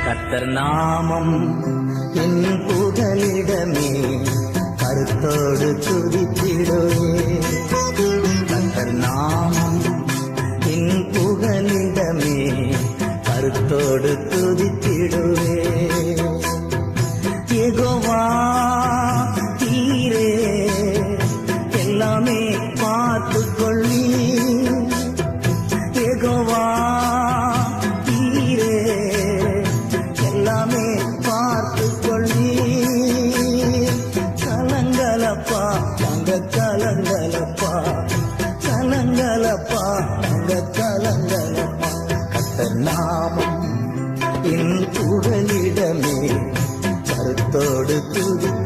கர்த்தர் நாமம் என் புகலிடமே, கருத்தோடு துதித்திடுவே. கர்த்தர் நாமம் என் புகலிடமே, கருத்தோடு துதித்திடுவே. யெகோவா தீரே எல்லாமே பார்த்துக் கொள்ளி. யெகோவா தீரே எல்லாமே பார்த்துக் கொள்ளி. கலங்கலப்பா அங்க கலங்கலப்பா, கலங்கலப்பா அங்க கலங்கலப்பா. கர்த்தர் நாமம் என் புகலிடமே, கருத்தோடு துதி